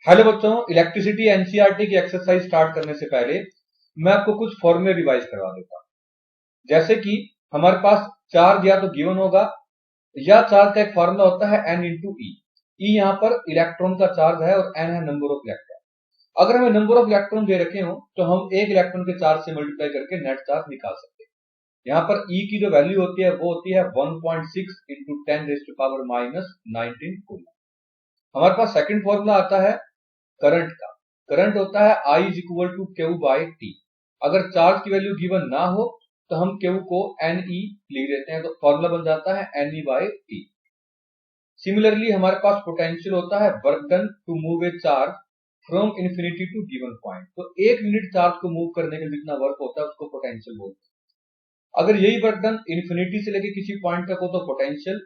Hello बच्चों, electricity NCERT की exercise start करने से पहले मैं आपको कुछ फॉर्मूले रिवाइज करवा देता हूं। जैसे कि हमारे पास चार्ज या तो गिवन होगा या चार्ज का एक फॉर्मूला होता है n इंटू ई। ई यहाँ पर इलेक्ट्रॉन का चार्ज है और n है नंबर ऑफ इलेक्ट्रॉन। अगर हमें नंबर ऑफ इलेक्ट्रॉन दे रखे हो तो हम एक इलेक्ट्रॉन के चार्ज से मल्टीप्लाई करके नेट चार्ज निकाल सकते हैं। यहाँ पर ई की जो वैल्यू होती है वो होती है 1.6 इंटू 10⁻⁻19 कूलम। हमारे पास सेकंड फॉर्मूला आता है करंट का। करंट होता है I is equal to Q by T. अगर चार्ज की वैल्यू गिवन ना हो तो हम क्यू को NE लिख देते हैं, तो फॉर्मूला बन जाता है NE बाई टी। सिमिलरली हमारे पास पोटेंशियल होता है work done to move a charge from infinity to given point. तो एक यूनिट चार्ज को मूव करने के जितना वर्क होता है उसको पोटेंशियल बोलते हैं। अगर यही वर्क डन इंफिनिटी से लेके किसी पॉइंट तक हो तो पोटेंशियल,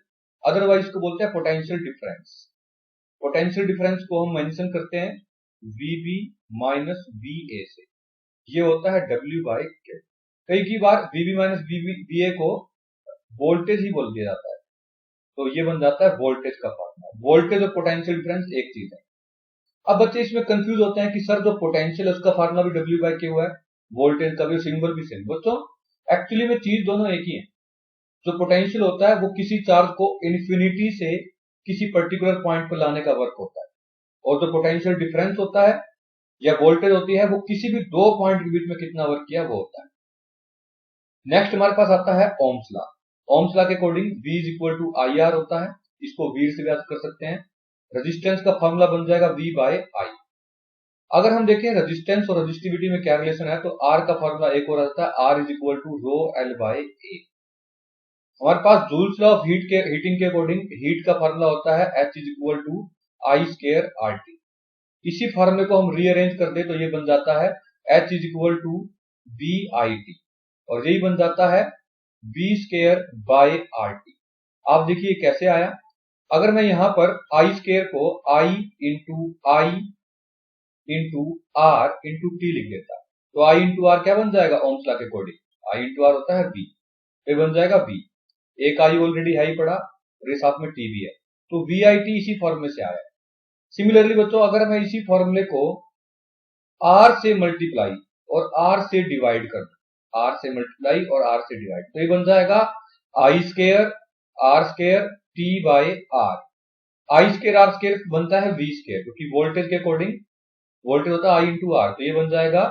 अदरवाइज को बोलते हैं पोटेंशियल डिफरेंस। पोटेंशियल डिफरेंस को हम मेंशन करते हैं VB माइनस VA से। ये होता है W बाई K। कई बार VB माइनस VA को वोल्टेज ही बोल दिया जाता है, तो ये बन जाता है वोल्टेज का फॉर्मूला। वोल्टेज और पोटेंशियल डिफरेंस एक चीज है। अब बच्चे इसमें कंफ्यूज होते हैं कि सर जो पोटेंशियल है उसका फॉर्मूला भी W बाई K हुआ है, वोल्टेज का भी सिंबल भी सेम। बच्चों एक्चुअली में चीज दोनों एक ही है। जो पोटेंशियल होता है वो किसी चार्ज को इन्फिनिटी से किसी पर्टिकुलर पॉइंट पर लाने का वर्क होता है, और जो पोटेंशियल डिफरेंस होता है या वोल्टेज होती है वो किसी भी दो पॉइंट के बीच में कितना वर्क किया वो होता है। नेक्स्ट हमारे पास आता है ओम्स लॉ। ओम्स लॉ के according V is equal to IR होता है, इसको V से व्यक्त कर सकते हैं। रेजिस्टेंस का फॉर्मूला बन जाएगा V बाय I। अगर हम देखें रेजिस्टेंस और रेजिस्टिविटी में क्या रिलेशन है तो R का फॉर्मूला एक और आता है, R is equal to rho L by A। हमारे पास जूल्स लॉ ऑफ हीटिंग के अकॉर्डिंग हीट का फॉर्मूला होता है H is equal to I square RT। इसी फॉर्मूले को हम रीअरेंज कर दे तो ये बन जाता है H is equal to VIT, और यही बन जाता है V स्क्वायर बाय RT। आप देखिए कैसे आया। अगर मैं यहां पर I स्क्वायर को I into R into T लिख देता तो I इंटू R क्या बन जाएगा ओम्स लॉ के अकॉर्डिंग, I इंटू R होता है V, ये बन जाएगा V। एक I ऑलरेडी है ही पड़ा और ये साथ में T भी है, तो VIT इसी फॉर्मूले से आया। सिमिलरली बच्चों अगर मैं इसी फॉर्मूले को R से मल्टीप्लाई और R से डिवाइड कर दूं, R से मल्टीप्लाई और R से डिवाइड, तो ये बन जाएगा I square R square T by R। I square R square बनता है V स्क्वायर, क्योंकि वोल्टेज के अकॉर्डिंग वोल्टेज होता है I इंटू R, तो ये बन जाएगा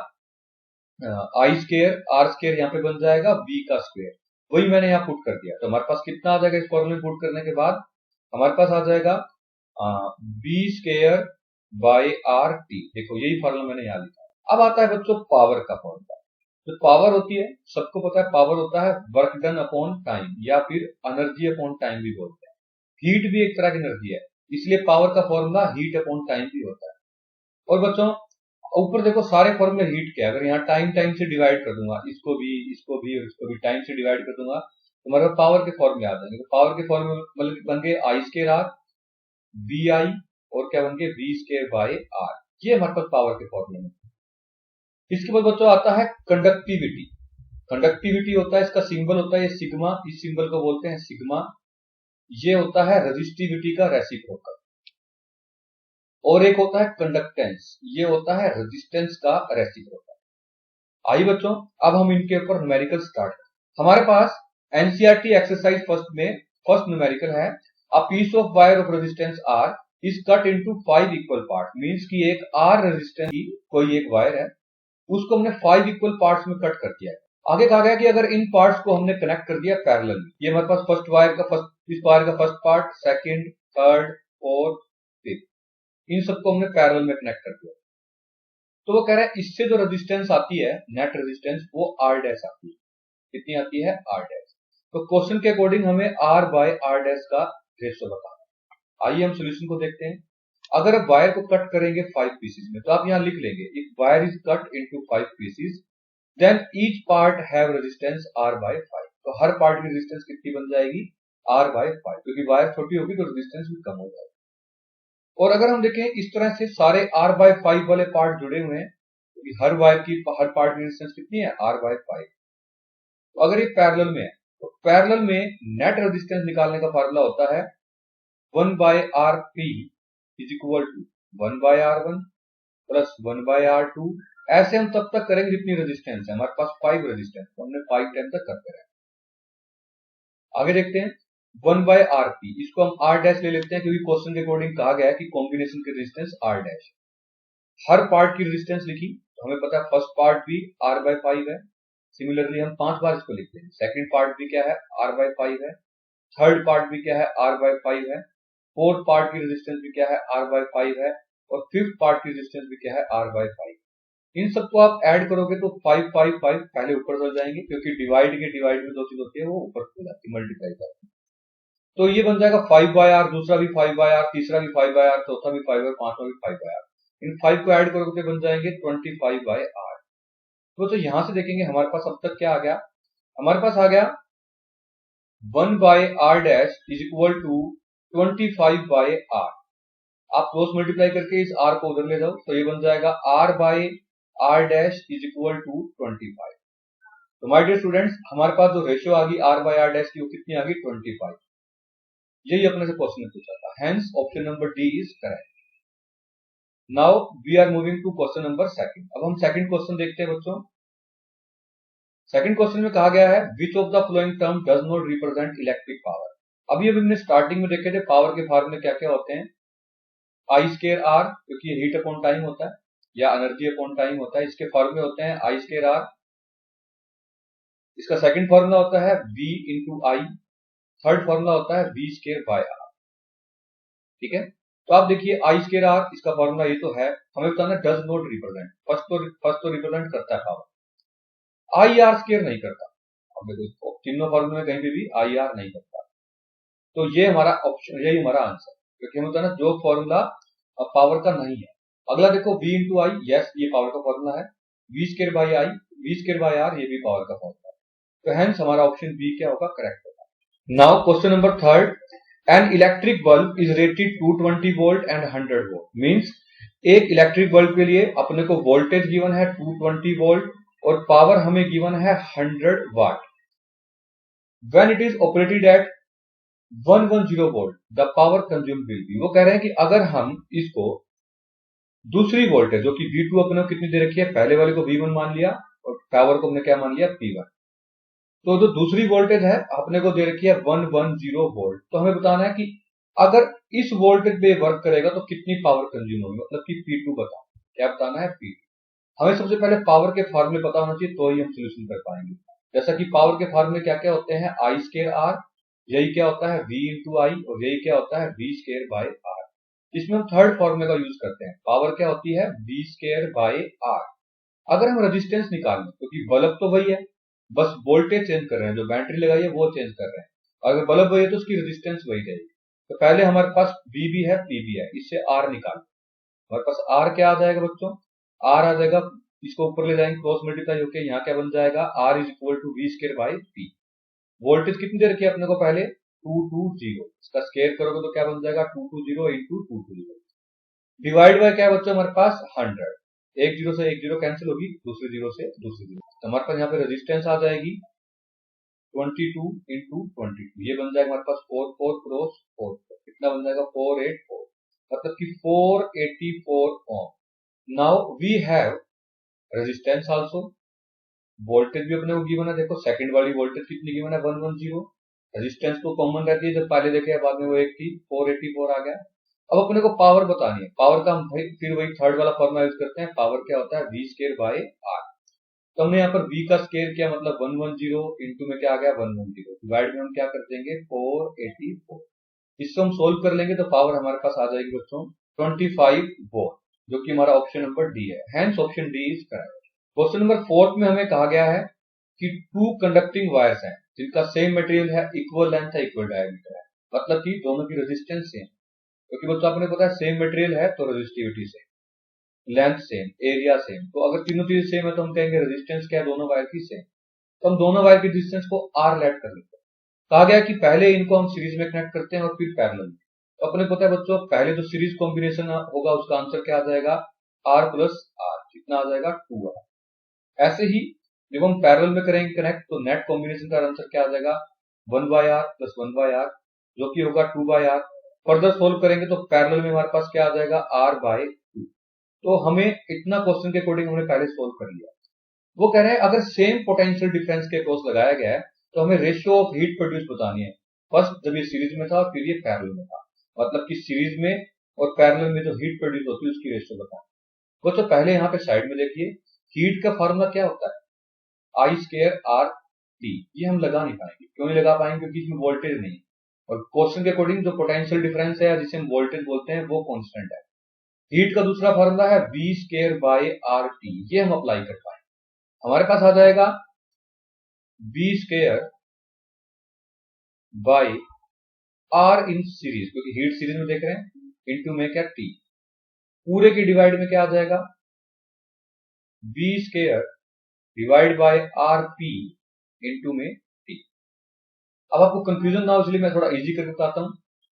I स्क्वायर R स्क्वायर, यहाँ पे बन जाएगा V का स्क्वायर। वही मैंने यहाँ पुट कर दिया, तो हमारे पास कितना आ जाएगा इस फॉर्मूले पुट करने के बाद, हमारे पास आ जाएगा V स्क्वायर बाय RT। देखो यही फॉर्मूला मैंने यहाँ लिखा। अब आता है बच्चों पावर का फॉर्मूला। जो पावर होती है सबको पता है, पावर होता है वर्क डन अपॉन टाइम या फिर एनर्जी अपॉन टाइम भी बोलते हैं। हीट भी एक तरह की एनर्जी है, इसलिए पावर का फॉर्मूला हीट अपॉन टाइम भी होता है। और बच्चों ऊपर देखो सारे फॉर्मूले हीट के, अगर यहाँ टाइम से डिवाइड कर दूंगा, इसको भी और इसको भी टाइम से डिवाइड कर दूंगा तो हमारे पावर के फॉर्मूले आ जाएंगे। तो पावर के फॉर्मूले मतलब बन गए I स्क्वायर R VI और क्या बन गए V स्क्वायर बाय R। ये हमारे पास पावर के फॉर्मूले में। इसके बाद बच्चों आता है कंडक्टिविटी। कंडक्टिविटी होता है, इसका सिंबल होता है ये सिग्मा, इस सिंबल को बोलते हैं सिग्मा। ये होता है रेजिस्टिविटी का रेसिप्रोकल। और एक होता है कंडक्टेंस, ये होता है रेजिस्टेंस का रेसिप्रोकल। आइए बच्चों अब हम इनके ऊपर न्यूमेरिकल स्टार्ट करें। हमारे पास एनसीईआरटी एक्सरसाइज फर्स्ट में फर्स्ट न्यूमेरिकल है, a piece of wire of resistance R is cut into 5 equal part. Means कि एक R रेजिस्टेंस की कोई एक वायर है, उसको हमने 5 इक्वल पार्ट्स में कट कर दिया है। आगे कहा गया कि अगर इन पार्ट्स को हमने कनेक्ट कर दिया पैरेलल में, ये हमारे पास फर्स्ट वायर का इस वायर का first part, second, third, fourth, fifth, इन सबको हमने पैरेलल में कनेक्ट कर दिया, तो वो कह रहा है इससे जो रेजिस्टेंस आती है नेट रेजिस्टेंस वो R डैश आती है। कितनी आती है R डैश। तो क्वेश्चन के अकॉर्डिंग हमें R बाय R डैश का रेशो बताना है। आइए हम सॉल्यूशन को देखते हैं। अगर आप वायर को कट करेंगे 5 पीसेस में, तो आप यहाँ लिख लेंगे if wire is cut into 5 pieces then each part have resistance R by 5। तो हर पार्ट की रेजिस्टेंस कितनी बन जाएगी R बाय 5, क्योंकि वायर छोटी होगी तो रेजिस्टेंस भी कम हो जाएगी। और अगर हम देखें इस तरह से सारे R बाय 5 वाले पार्ट जुड़े हुए हैं, क्योंकि हर पार्ट की रेजिस्टेंस कितनी है R बाय 5। तो अगर ये पैरेलल में है तो पैरेलल में नेट रेजिस्टेंस निकालने का फार्मूला होता है 1 by RP is equal to 1/R1 plus 1/R2। ऐसे हम तब तक करेंगे जितनी रेजिस्टेंस है, हमारे पास 5 रेजिस्टेंस, तो हमने 5 टाइम तक करते रहे। आगे देखते हैं 1/RP, इसको हम R डैश ले लेते हैं क्योंकि क्वेश्चन के अकॉर्डिंग कहा गया है कि कॉम्बिनेशन की रेजिस्टेंस R डैश। हर पार्ट की रेजिस्टेंस लिखी तो हमें पता है फर्स्ट पार्ट भी R/5 है। सिमिलरली हम 5 बार इसको लिखते हैं। सेकंड पार्ट भी क्या है, R/5 है। थर्ड पार्ट भी क्या है, R/5 है। फोर्थ पार्ट की रेजिस्टेंस भी क्या है, R/5 है। और फिफ्थ पार्ट की रेजिस्टेंस भी क्या है, R/5। इन सबको आप ऐड करोगे तो 5 5 5 पहले ऊपर चल जाएंगे क्योंकि डिवाइड में दो चीज होती है, वो ऊपर चल जाती है, मल्टीप्लाई करती है। तो ये बन जाएगा 5/R, दूसरा भी 5/R, तीसरा भी 5/R, चौथा भी 5/R, पांचवा भी 5/R। इन 5 को ऐड करोगे तो बन जाएंगे 25/R। तो यहां से देखेंगे हमारे पास अब तक क्या आ गया, हमारे पास आ गया 1/R dash is equal to 25/R। आप क्रॉस मल्टीप्लाई करके इस R को उधर ले जाओ तो ये बन जाएगा R/R dash is equal to 25। तो माय डियर स्टूडेंट्स, हमारे पास जो रेशियो आ गई R/R डैश की वो कितनी आ गई, 25। यही अपने से क्वेश्चन में पूछा था, hence option number D is correct. Now we are moving to question number second. अब हम सेकंड क्वेश्चन देखते हैं बच्चों। सेकंड क्वेश्चन में कहा गया है which of the flowing term does not represent electric power. अभी हमने स्टार्टिंग में देखे थे पावर के फार्मूले क्या क्या होते हैं, I²R, क्योंकि ये हीट अपॉन टाइम होता है या एनर्जी अपॉन टाइम होता है, इसके फॉर्मूले होते हैं I²R। इसका सेकंड फॉर्मूला होता है V into I। Third formula होता है V²/R। ठीक है, तो आप देखिए I²R, इसका फॉर्मूला ये तो है, हमें बताना डज नॉट रिप्रेजेंट। फर्स्ट तो रिप्रेजेंट करता है पावर, IR² नहीं करता। अब देखो तीनों फॉर्मूले में कहीं पे भी IR नहीं करता, तो ये हमारा ऑप्शन, यही हमारा आंसर, क्योंकि हमें बताना जो फॉर्मूला पावर का नहीं है। अगला देखो V इंटू I, यस ये पावर का फॉर्मूला है। V²/I, V²/R ये भी पावर का फॉर्मूला है, तो हेंस हमारा ऑप्शन बी क्या होगा, करेक्ट होगा। Now question number third, an electric bulb is rated 220 volt and 100 volt. Means एक इलेक्ट्रिक बल्ब के लिए अपने को वोल्टेज गिवन है 220 वोल्ट और पावर हमें गिवन है 100 watt. When it is operated at 110 volt the power consumed will be. वो कह रहे हैं कि अगर हम इसको दूसरी वोल्टेज जो कि V2 अपने को कितनी दे रखी है, पहले वाले को V1 मान लिया और पावर को हमने क्या मान लिया, P1। तो जो दूसरी वोल्टेज है अपने को दे रखी है 110 वोल्ट। तो हमें बताना है कि अगर इस वोल्टेज पे वर्क करेगा तो कितनी पावर कंज्यूम होगी, मतलब कि P2 बताओ। क्या बताना है, P2। हमें सबसे पहले पावर के फार्मूले पता होना चाहिए तो ही हम सोल्यूशन कर पाएंगे। जैसा कि पावर के फार्मूले क्या क्या होते हैं, I²R, यही क्या होता है V इंटू I, और यही क्या होता है V²/R। इसमें हम थर्ड फॉर्मूले का यूज करते हैं, पावर क्या होती है V²/R। अगर हम रेजिस्टेंस निकालें क्योंकि बल्ब तो वही है, बस वोल्टेज चेंज कर रहे हैं, जो बैटरी लगाई है वो चेंज कर रहे हैं। अगर बल्ब वही है तो उसकी रेजिस्टेंस वही रहेगी। तो पहले हमारे पास V भी है, P भी है, इससे R निकाल, हमारे पास R क्या आ जाएगा बच्चों, R आ जाएगा, इसको ऊपर ले जाएंगे क्रॉस मल्टीप्लाई होकर, यहाँ क्या बन जाएगा R is equal to V²/P। वोल्टेज कितनी दे रखी है अपने को पहले 220, इसका स्केयर करोगे तो क्या बन जाएगा 220 इंटू 220 डिवाइड बाय क्या बच्चों हमारे पास 100। एक जीरो से एक जीरो कैंसिल होगी, दूसरे जीरो से दूसरे जीरो, तो हमारे पास यहाँ पे रेजिस्टेंस आ जाएगी 22 इंटू 22, ये बन जाएगा हमारे पास 4 4 क्रॉस 4, कितना बन जाएगा 484, मतलब कि 484 ohm. Now we have resistance also, voltage भी अपने को गिवन है, देखो सेकंड वाली वोल्टेज कितनी गिवन है 110, रेजिस्टेंस तो कॉमन रहती है, जब पहले देखे बाद में वो एक थी 484 आ गया। अब अपने को पावर बतानी है, पावर का हम फिर वही थर्ड वाला फॉर्मूला यूज करते हैं, पावर क्या होता है V²/R। तो हमने यहाँ पर V का स्केयर किया, मतलब 110 इंटू में क्या आ गया 110, डिवाइड में हम क्या कर देंगे 484, इसको हम सोल्व कर लेंगे तो पावर हमारे पास आ जाएगी बच्चों 25 वोल्ट, जो कि हमारा ऑप्शन नंबर डी है, hence option D is correct. Question number fourth में हमें कहा गया है कि टू कंडक्टिंग वायर्स हैं जिनका सेम मटेरियल है, इक्वल लेंथ है, इक्वल डायमीटर है, मतलब कि दोनों की रेजिस्टेंस सेम, क्योंकि बच्चों आपने पता है सेम मटेरियल है तो resistivity same, length same, area same, तो अगर तीनों चीजें सेम है तो हम कहेंगे रेजिस्टेंस क्या है दोनों वायर की सेम, तो हम दोनों वायर की रेजिस्टेंस को R लेट कर लेते हैं। कहा गया कि पहले इनको हम सीरीज में कनेक्ट करते हैं और फिर पैरेलल में, तो अपने पता है बच्चों पहले जो सीरीज कॉम्बिनेशन होगा उसका आंसर क्या आ जाएगा R प्लस R, कितना आ जाएगा 2R। ऐसे ही जब हम पैरेलल में करेंगे कनेक्ट तो नेट कॉम्बिनेशन का आंसर क्या आ जाएगा 1/R प्लस 1/R, जो कि होगा 2/R। फर्दर सोल्व करेंगे तो पैरेलल में हमारे पास क्या आ जाएगा, r/2। तो हमें इतना क्वेश्चन के अकॉर्डिंग हमने पहले सोल्व कर लिया। वो कह रहे हैं अगर सेम पोटेंशियल डिफरेंस के अक्रॉस लगाया गया है तो हमें रेशियो ऑफ हीट प्रोड्यूस बतानी है। फर्स्ट जब ये सीरीज में था और फिर ये पैरेलल में था, मतलब कि सीरीज में और पैरेलल में जो हीट प्रोड्यूस होती है उसकी रेशियो बतानी। बच्चों पहले यहाँ पे साइड में देखिए, हीट का फॉर्मूला क्या होता है, I²R/T। ये हम लगा नहीं पाएंगे, क्यों नहीं लगा पाएंगे, क्योंकि इसमें वोल्टेज नहीं है और क्वेश्चन के अकॉर्डिंग जो पोटेंशियल डिफरेंस है जिसे हम वोल्टेज बोलते हैं वो कांस्टेंट है। हीट का दूसरा फॉर्मूला है V²/RT, ये हम अप्लाई कर पाएंगे। हमारे पास आ जाएगा V² by R in series, क्योंकि हीट सीरीज में देख रहे हैं, इंटू में क्या T, पूरे के डिवाइड में क्या आ जाएगा V² divide by RP into में T। अब आपको कंफ्यूजन ना हो इसलिए मैं थोड़ा इजी करके बताता हूं।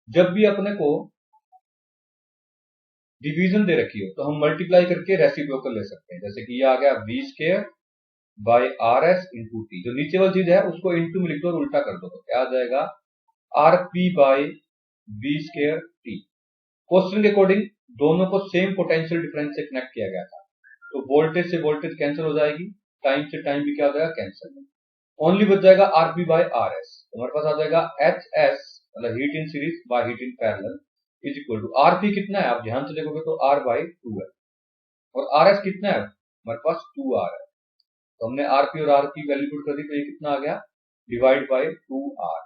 जब भी अपने को डिवीजन दे रखी हो तो हम मल्टीप्लाई करके रेसिप्रोकल ले सकते हैं। जैसे कि ये आ गया V² by RS into T, जो नीचे वाली चीज है उसको इंटू में लिख दो और उल्टा कर दो तो क्या आ जाएगा RP by V² T। Question के अकॉर्डिंग दोनों को सेम पोटेंशियल डिफरेंस से कनेक्ट किया गया था, तो वोल्टेज से वोल्टेज कैंसिल हो जाएगी, टाइम से टाइम भी क्या हो जाएगा कैंसिल, ओनली बच जाएगा RP बाई RS। तो हमारे पास आ जाएगा HS मतलब heat in series by heat in parallel is equal to RP कितना है, आप ध्यान से देखोगे तो R/2 है और RS कितना है हमारे पास 2R है। तो हमने RP और R की वैल्यू पुट कर दी तो ये कितना आ गया डिवाइड बाय 2R।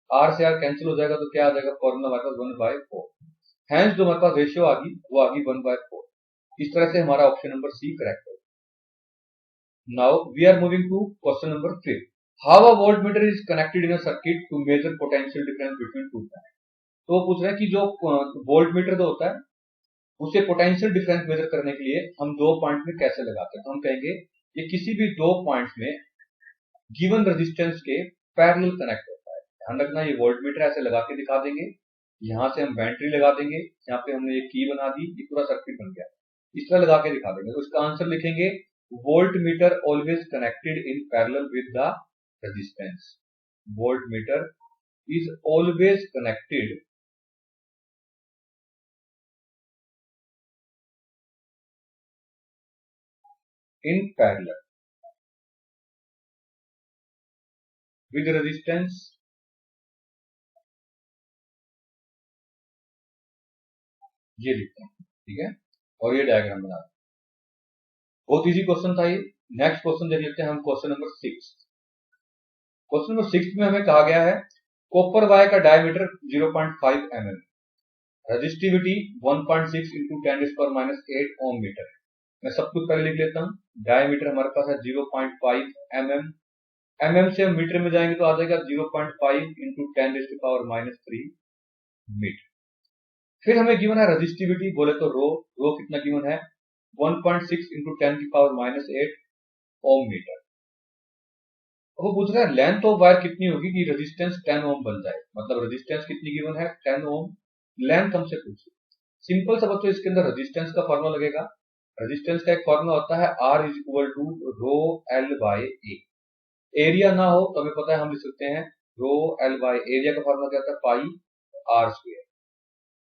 R से R कैंसिल हो जाएगा तो क्या आ जाएगा फॉर्मूला हमारे पास 1/4। हैंस जो हमारे पास रेशियो आ गई वो आ गई 1/4। इस तरह से हमारा ऑप्शन नंबर सी करेक्ट है। Now we are moving to question number 5। How a voltmeter is connected in a circuit to measure potential difference between two point. तो वो पूछ रहे हैं कि जो वोल्टमीटर जो होता है उसे पोटेंशियल डिफरेंस मेजर करने के लिए हम दो पॉइंट में कैसे लगाते हैं। तो हम कहेंगे ये किसी भी दो पॉइंट्स में गिवन रेजिस्टेंस के पैरेलल कनेक्ट होता है। ध्यान रखना ये वोल्टमीटर ऐसे लगा के दिखा देंगे, यहां से हम बैटरी लगा देंगे, यहाँ पे हमने ये की बना दी, ये पूरा सर्किट बन गया, इस तरह लगा के दिखा देंगे। तो इसका आंसर लिखेंगे voltmeter always connected in parallel with the resistance. Voltmeter is always connected in parallel with resistance ये लिखते हैं, ठीक है, और ये डायग्राम बना दें। बहुत इजी क्वेश्चन था ये। नेक्स्ट क्वेश्चन देख लेते हैं हम, क्वेश्चन नंबर 6। क्वेश्चन नंबर 6 में हमें कहा गया है कॉपर वायर का डायमीटर 0.5 mm, रेजिस्टिविटी 1.6 इंटू 10⁻⁸ ओम मीटर। मैं सब कुछ पहले लिख लेता हूँ। डायमीटर हमारे पास है 0.5 mm, mm से हम मीटर में जाएंगे तो आ जाएगा 0.5 इंटू 10⁻³ मीटर। फिर हमें गिवन है रेजिस्टिविटी, बोले तो रो कितना गिवन है 1.6 इंटू 10⁻⁸ ओम मीटर। वो पूछ रहा है लेंथ ऑफ वायर कितनी होगी कि रेजिस्टेंस 10 ओम बन जाए, मतलब रेजिस्टेंस कितनी गिवन है 10 ओम, लेंथ हमसे पूछी। सिंपल सा बच्चों इसके अंदर रेजिस्टेंस का फॉर्मूला लगेगा। रेजिस्टेंस का एक फॉर्मूला होता है R is equal to rho L by A। Area ना हो तो हमें पता है हम लिख सकते हैं रो L बाय एरिया का फॉर्मूला क्या होता है पाई R²।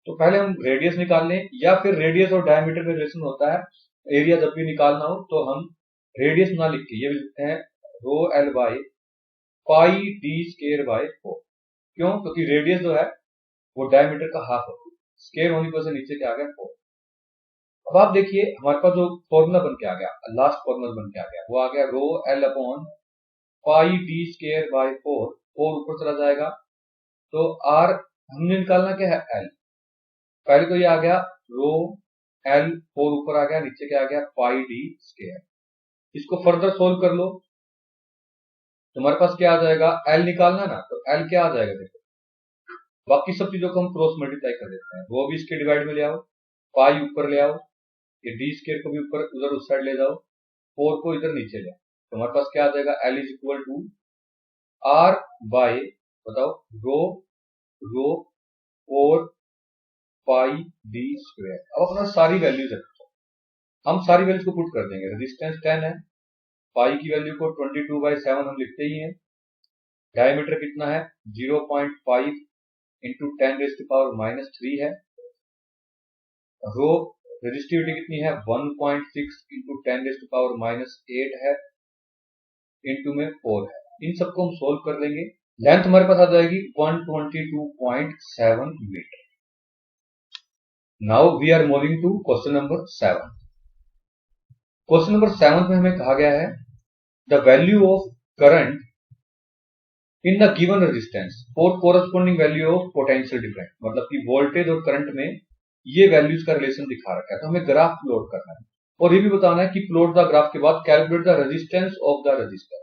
तो पहले हम रेडियस निकाल लें, या फिर रेडियस और डायमीटर में रिलेशन होता है, एरिया जब भी निकालना हो तो हम रेडियस ना लिख के ये भी लिखते हैं rho L by pi D² by 4। क्यों, क्योंकि रेडियस जो है वो डायमीटर का हाफ होती है, स्केयर होने की वजह से नीचे क्या आ गया 4। अब आप देखिए हमारे पास जो फॉर्मूला बन के आ गया, लास्ट फॉर्मूला बन के आ गया, वो आ गया rho L upon pi D² by 4। 4 ऊपर चला जाएगा तो R हमने निकालना क्या है L। पहले तो ये आ गया रो L, 4 ऊपर आ गया, नीचे क्या आ गया पाई D²। इसको फर्दर सोल्व कर लो तो हमारे पास क्या आ जाएगा, L निकालना ना, तो L क्या आ जाएगा देखो, बाकी सब चीजों को हम क्रॉस मल्टीप्लाई कर देते हैं। रो भी इसके डिवाइड में ले आओ, पाई ऊपर ले आओ, ये D² को भी ऊपर उधर उस साइड ले जाओ, 4 को इधर नीचे ले आओ, तो हमारे पास क्या आ जाएगा L is equal to R by बताओ रो 4 पाई D²। अब अपना सारी वैल्यूज रखो, हम सारी वैल्यूज को पुट कर देंगे। रेजिस्टेंस 10 है, पाई की वैल्यू को 22/7 हम लिखते ही हैं, डायमीटर कितना है 0.5 इंटू 10⁻³ है। रो रेजिस्टिविटी कितनी है 1.6 इंटू 10⁻8 है, इंटू में 4 है। इन सबको हम सोल्व कर लेंगे। लेंथ हमारे पास आ जाएगी 122.7 metre. Now we are moving to question number 7। Question number 7 में हमें कहा गया है the value of current in the given resistance for corresponding value of potential difference, मतलब कि वोल्टेज और करंट में ये वैल्यूज का रिलेशन दिखा रखा है। तो हमें ग्राफ प्लॉट करना है और ये भी बताना है कि प्लॉट द ग्राफ के बाद calculate the resistance of the resistor.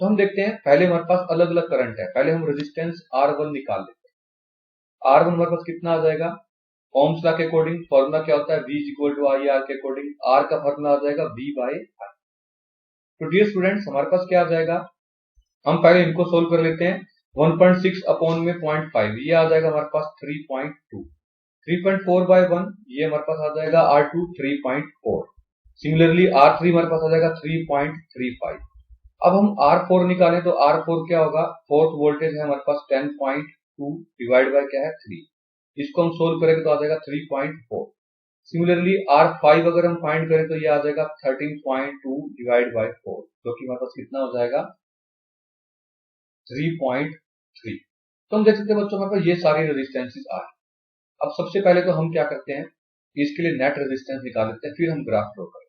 तो हम देखते हैं, पहले हमारे पास अलग अलग करंट है, पहले हम रेजिस्टेंस R1 निकाल लेते हैं। R1 हमारे पास कितना आ जाएगा, ओम्स लॉ के अकॉर्डिंग फॉर्मूला क्या होता है, V = IR के अकॉर्डिंग R का फॉर्मूला आ जाएगा V/I। तो डियर स्टूडेंट्स हमारे पास क्या आ जाएगा, हम पहले इनको सोल्व कर लेते हैं। 1.6 अपॉन में 0.5 ये आ जाएगा हमारे पास 3.2। 3.4/1 ये हमारे पास आ जाएगा R2 3.4। सिमिलरली R3 हमारे पास आ जाएगा 3.35। अब हम R4 निकालें तो R4 क्या होगा, फोर्थ वोल्टेज है हमारे पास 10.2 डिवाइड बाय क्या है 3। इसको हम सोल्व करेंगे तो आ जाएगा 3.4। सिमिलरली R5 अगर हम फाइंड करें तो ये आ जाएगा 13.2 डिवाइड बाय 4, जो कि हमारे पास कितना हो जाएगा 3.3। तो हम देख सकते हैं बच्चों हमारे पास ये सारी रेजिस्टेंसेस आ रही। अब सबसे पहले तो हम क्या करते हैं, इसके लिए नेट रेजिस्टेंस निकाल लेते हैं, फिर हम ग्राफ ड्रॉ करेंगे।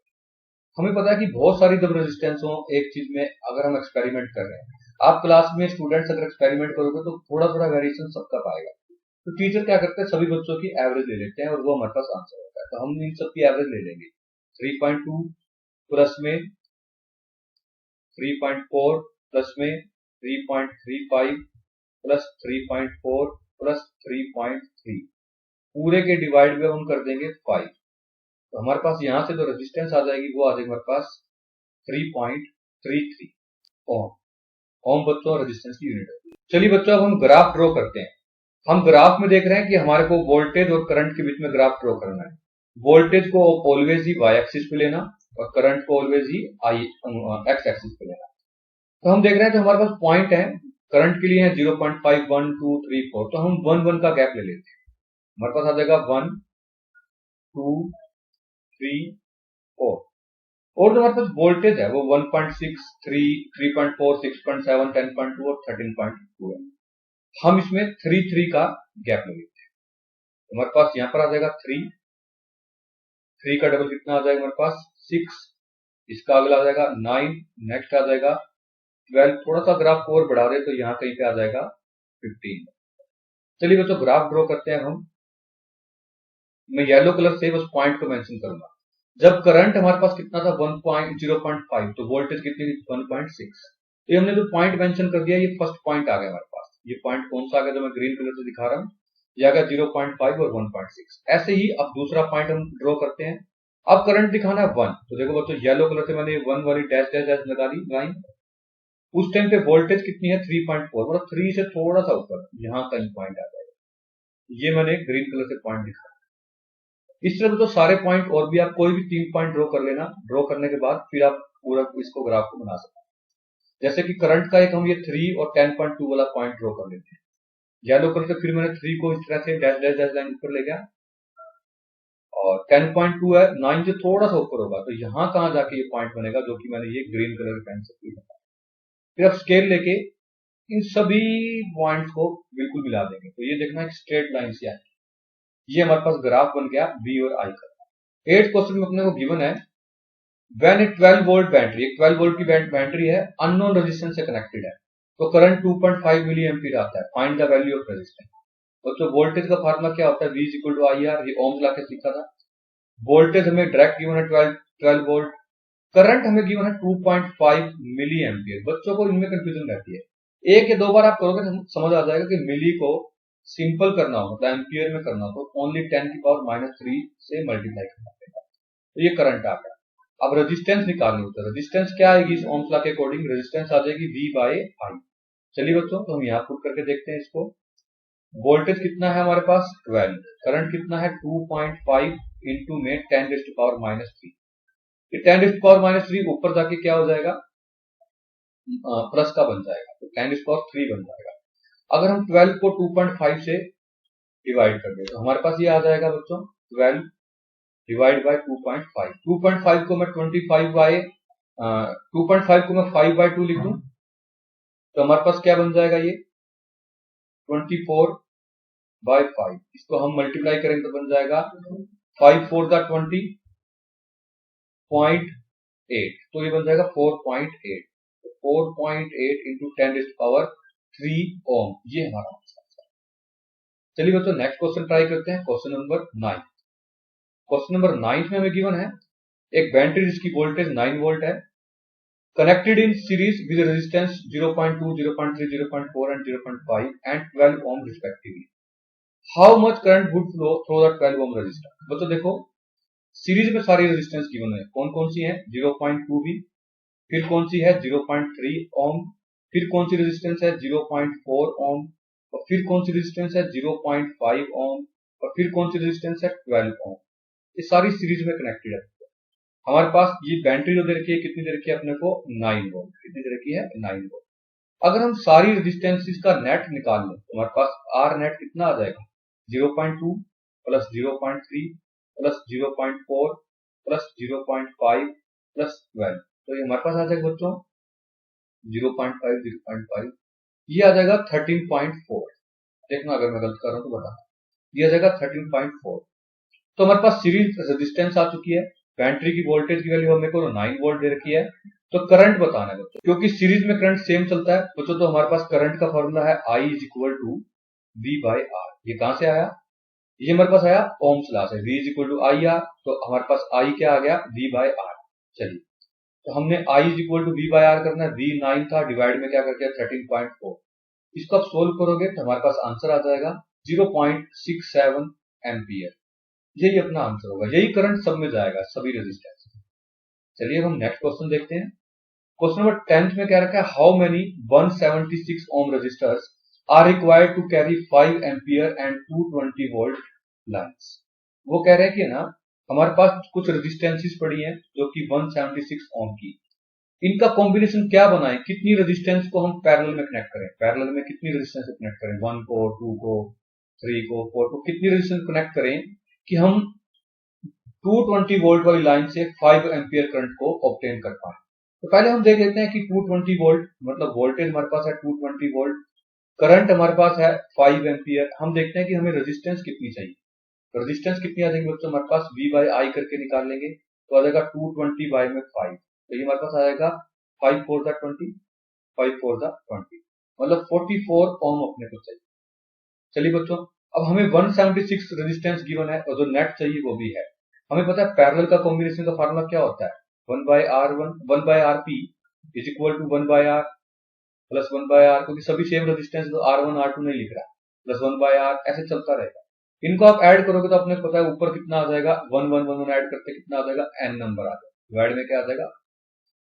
हमें पता है कि बहुत सारी जब रेजिस्टेंस हो एक चीज में, अगर हम एक्सपेरिमेंट कर रहे हैं, आप क्लास में स्टूडेंट्स अगर एक्सपेरिमेंट करोगे तो थोड़ा थोड़ा वेरिएशन सबका पाएगा। तो टीचर क्या करते हैं, सभी बच्चों की एवरेज ले लेते हैं और वो हमारे पास आंसर होता है। तो हम इन सबकी एवरेज ले लेंगे। 3.2 प्लस में 3.4 प्लस में 3.35 प्लस 3.4 प्लस 3.3 पूरे के डिवाइड में हम कर देंगे 5। तो हमारे पास यहां से जो रेजिस्टेंस आ जाएगी वो आ जाएगी हमारे पास 3.33 ओम। ओम बच्चों रेजिस्टेंस की यूनिट है। चलिए बच्चों अब हम ग्राफ ड्रॉ करते हैं। हम ग्राफ में देख रहे हैं कि हमारे को वोल्टेज और करंट के बीच में ग्राफ ड्रॉ करना है। वोल्टेज को ऑलवेज ही y एक्सिस पे लेना और करंट को ऑलवेज ही x एक्सिस पे लेना। तो हम देख रहे हैं जो हमारे पास पॉइंट है करंट के लिए है 0.5 1 2 3 4। तो हम 1 1 का गैप ले लेते हैं। हमारे पास आ जाएगा 1 2 3 4। और जो हमारे पास वोल्टेज है वो 1.6 3 3.4 6.7 10.2 और 13.2 है। हम इसमें 3 3 का गैप ले लेते हैं। हमारे पास यहां पर आ जाएगा 3 का डबल कितना आ जाएगा हमारे पास 6, इसका अगला आ जाएगा 9, नेक्स्ट आ जाएगा 12। थोड़ा सा ग्राफ को और बढ़ा दे तो यहाँ कहीं पे आ जाएगा 15। चलिए बच्चों ग्राफ ड्रॉ करते हैं हम। मैं येलो कलर से बस पॉइंट को मेंशन करूंगा। जब करंट हमारे पास कितना था 0.5 तो वोल्टेज कितनी थी 1.6। ये हमने जो पॉइंट मेंशन कर दिया ये फर्स्ट पॉइंट आ गया हमारे पास। ये पॉइंट कौन सा आ गया जो मैं ग्रीन कलर से दिखा रहा हूँ, ये आ गया 0.5 और 1.6। ऐसे ही अब दूसरा पॉइंट हम ड्रॉ करते हैं। अब करंट दिखाना है 1। तो देखो बच्चों येलो कलर से मैंने 1 वाली डैश डैश डैश लगा दी लाइन। उस टाइम पे वोल्टेज कितनी है 3.4, मतलब 3 से थोड़ा सा ऊपर यहां कहीं पॉइंट आ जाएगा। ये मैंने ग्रीन कलर से पॉइंट दिखा। इस तरह तो सारे पॉइंट और भी आप कोई भी 3 पॉइंट ड्रॉ कर लेना। ड्रॉ करने के बाद फिर आप पूरा इसको ग्राफ को बना सकते हैं। जैसे कि करंट का एक हम ये 3 और 10.2 वाला पॉइंट ड्रॉ कर लेते हैं। येलो कलर से फिर मैंने 3 को इस तरह से डैश डैश डैश लाइन ऊपर ले गया और 10.2 है 9 से थोड़ा सा ऊपर होगा तो यहां कहां जाके ये पॉइंट बनेगा जो कि मैंने ये ग्रीन कलर के पेन से किया। फिर आप स्केल लेके इन सभी पॉइंट्स को बिल्कुल मिला देंगे तो ये देखना एक स्ट्रेट लाइन से आएगी। ये हमारे पास ग्राफ बन गया बी और आई का। 8th क्वेश्चन में अपने को गिवन है व्हेन ए 12 वोल्ट बैटरी, एक 12 वोल्ट की बैटरी है, अननोन रेजिस्टेंस से कनेक्टेड है, तो करंट 2.5 मिली एम्पीयर आता है। Find the value of resistance. तो वोल्टेज का फार्मूला क्या होता है, V = IR, ये ओम्स लॉ के सीखा था। वोल्टेज हमें डायरेक्ट गिवन है 12 वोल्ट, करंट हमें गिवन है 2.5 मिली एम्पीयर। बच्चों को इनमें कंफ्यूजन रहती है, एक या दो बार आप करोगे तो समझ आ जाएगा कि मिली को सिंपल करना हो मतलब एम्पियर में करना हो तो ओनली 10⁻³ से मल्टीप्लाई करना पड़ेगा। तो ये करंट आ गया। अब रेजिस्टेंस निकालनी होता है। रेजिस्टेंस क्या आएगी इस ओम्स लॉ के अकॉर्डिंग, रेजिस्टेंस आ जाएगी V/I। चलिए बच्चों तो हम यहाँ पुट करके देखते हैं इसको। वोल्टेज कितना है हमारे पास 12, करंट कितना है 2.5 इंटू में 10⁻³ ये 10⁻³ ऊपर जाके क्या हो जाएगा प्लस का बन जाएगा तो 10⁻³ बन जाएगा। अगर हम 12 को 2.5 से डिवाइड कर दिया, तो हमारे पास ये आ जाएगा बच्चों 12 डिवाइड बाय 2.5। 2.5 को मैं 25 बाय 2.5 को मैं 5/2 लिख दूं, तो हमारे पास क्या बन जाएगा, ये 24/5। इसको हम मल्टीप्लाई करेंगे तो बन जाएगा 5 4 दा 20.8, तो ये बन जाएगा 4.8। 4.8 इंटू 10⁻³ ओम, ये हमारा आंसर है। चलिए बच्चों नेक्स्ट क्वेश्चन ट्राई करते हैं, क्वेश्चन नंबर 9। क्वेश्चन नंबर 9 में हमें गिवन है एक बैटरी जिसकी वोल्टेज 9 वोल्ट है, connected in series with resistance 0.2, 0.3, 0.4 and 0.5 and 12 ohm respectively. How much current would flow through the 12 ohm resistor. बच्चों देखो सीरीज में सारी रेजिस्टेंस गिवन है, कौन कौन सी है, 0.2 भी, फिर कौन सी है 0.3 ओम, फिर कौन सी रेजिस्टेंस है 0.4 ओम, और फिर कौन सी रेजिस्टेंस है 0.5 ओम, और फिर कौन सी रेजिस्टेंस है 12 ओम। ये सारी सीरीज में कनेक्टेड है। हमारे पास ये बैटरी जो दे रखी है, कितनी दे रखी है अपने को, 9 वोल्ट, कितनी दे रखी है 9 वोल्ट। अगर हम सारी रेजिस्टेंसेस का नेट निकाल लें तो हमारे पास आर नेट कितना आ जाएगा, 0.2 प्लस 0.3 प्लस 0.4 प्लस 0.5 प्लस 12, तो ये हमारे पास आ जाएगा बच्चों 0.5 0.5, ये आ जाएगा 13.4। देखना अगर मैं गलत कर रहा हूं तो बता, ये आ जाएगा 13.4। तो हमारे पास सीरीज रेजिस्टेंस आ चुकी है, बैटरी की वोल्टेज की वैल्यू हमें को 9 वोल्ट दे रखी है, तो करंट बताना है बच्चों, क्योंकि सीरीज में करंट सेम चलता है बच्चों, तो हमारे पास करंट का फॉर्मूला है I is equal to V/R। ये कहां से आया, ये हमारे पास आया ओम्स लॉ से, V is equal to IR, तो हमारे पास I क्या आ गया V/R। चलिए तो हमने I is equal to V/R करना है, V 9 था, डिवाइड में क्या कर दिया 13.4। इसको आप सोल्व करोगे तो हमारे पास आंसर आ जाएगा 0.67 एम्पियर। यही अपना आंसर होगा, यही करंट सब में जाएगा, सभी रेजिस्टेंस। चलिए अब हम नेक्स्ट क्वेश्चन देखते हैं। क्वेश्चन नंबर 10 में क्या रखा है, how many 176 ohm resistors are required to carry 5 ampere and 220 volt lines. वो कह रहे हैं कि ना हमारे पास कुछ रेजिस्टेंसेस पड़ी हैं जो कि 176 ओम की, इनका कॉम्बिनेशन क्या बनाए, कितनी रेजिस्टेंस को हम पैरेलल में कनेक्ट करें, पैरेलल में कितनी रेजिस्टेंस को कनेक्ट करें, 1 को, 2 को, 3 को, 4 को, कितनी रेजिस्टेंस कनेक्ट करें कि हम 220 वोल्ट वाली लाइन से 5 एम्पियर करंट को ऑब्टेन कर पाए। तो पहले हम देख लेते हैं कि 220 वोल्ट मतलब वोल्टेज हमारे पास है 220 वोल्ट, करंट हमारे पास है 5 एम्पियर। हम देखते हैं कि हमें रेजिस्टेंस कितनी चाहिए, रेजिस्टेंस कितनी आ जाएगी बच्चों, हमारे पास V/I करके निकाल लेंगे तो आ जाएगा 220 बाय में 5, तो ये हमारे पास आ जाएगा 5 4 दा 20, 5 4 दा 20, मतलब 44 ओम अपने को चाहिए। चलिए बच्चों अब हमें 176 रेजिस्टेंस गिवन है और जो नेट चाहिए वो भी है। हमें पता है पैरेलल का कॉम्बिनेशन का फार्मूला क्या होता है, 1/R1 is equal to 1/R plus 1/R, क्योंकि सभी सेम रेजिस्टेंस तो R1 R2 नहीं लिख रहा, प्लस 1/R ऐसे चलता रहेगा। इनको आप ऐड करोगे तो अपने पता है ऊपर कितना आ जाएगा, 1 1 1 1 ऐड करते कितना आ जाएगा, n नंबर आ जाएगा, डिवाइड में क्या आ जाएगा,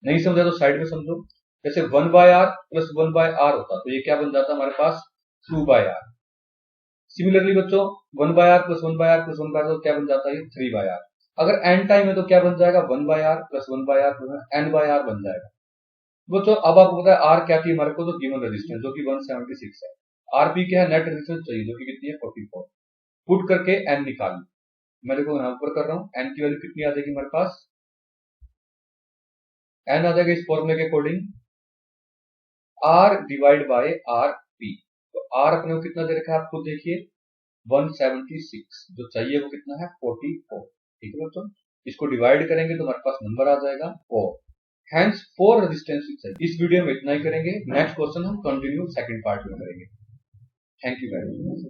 नहीं समझा तो साइड में समझो। जैसे 1/R प्लस 1/R होता तो ये क्या बन जाता हमारे पास 2/R। सिमिलरली बच्चों 1/R plus 1/R plus 1/R तो क्या बन जाता है 3/R। अगर n टाइम है तो क्या बन जाएगा 1/R plus 1/R plus n/R बन जाएगा। बच्चों अब आपको पता है R क्या थी हमारे को, तो गिवन रेजिस्टेंस जो कि 176 है, RP क्या है, नेट रेजिस्टेंस चाहिए जो कि कितनी है 44। पुट करके n निकाल लो, मैं देखो यहाँ ऊपर कर रहा हूँ, n की वैल्यू कितनी आ जाएगी हमारे पास, n आ जाएगा इस फॉर्मूले के according R divide by RP। तो R अपने को कितना दे रखा है आप खुद देखिए 176, जो चाहिए वो कितना है 44। ठीक है बच्चों, इसको डिवाइड करेंगे तो हमारे पास नंबर आ जाएगा 4। हैंस 4 रेजिस्टेंस चाहिए। इस वीडियो में इतना ही करेंगे, नेक्स्ट क्वेश्चन हम कंटिन्यू सेकंड पार्ट में करेंगे। Thank you very much.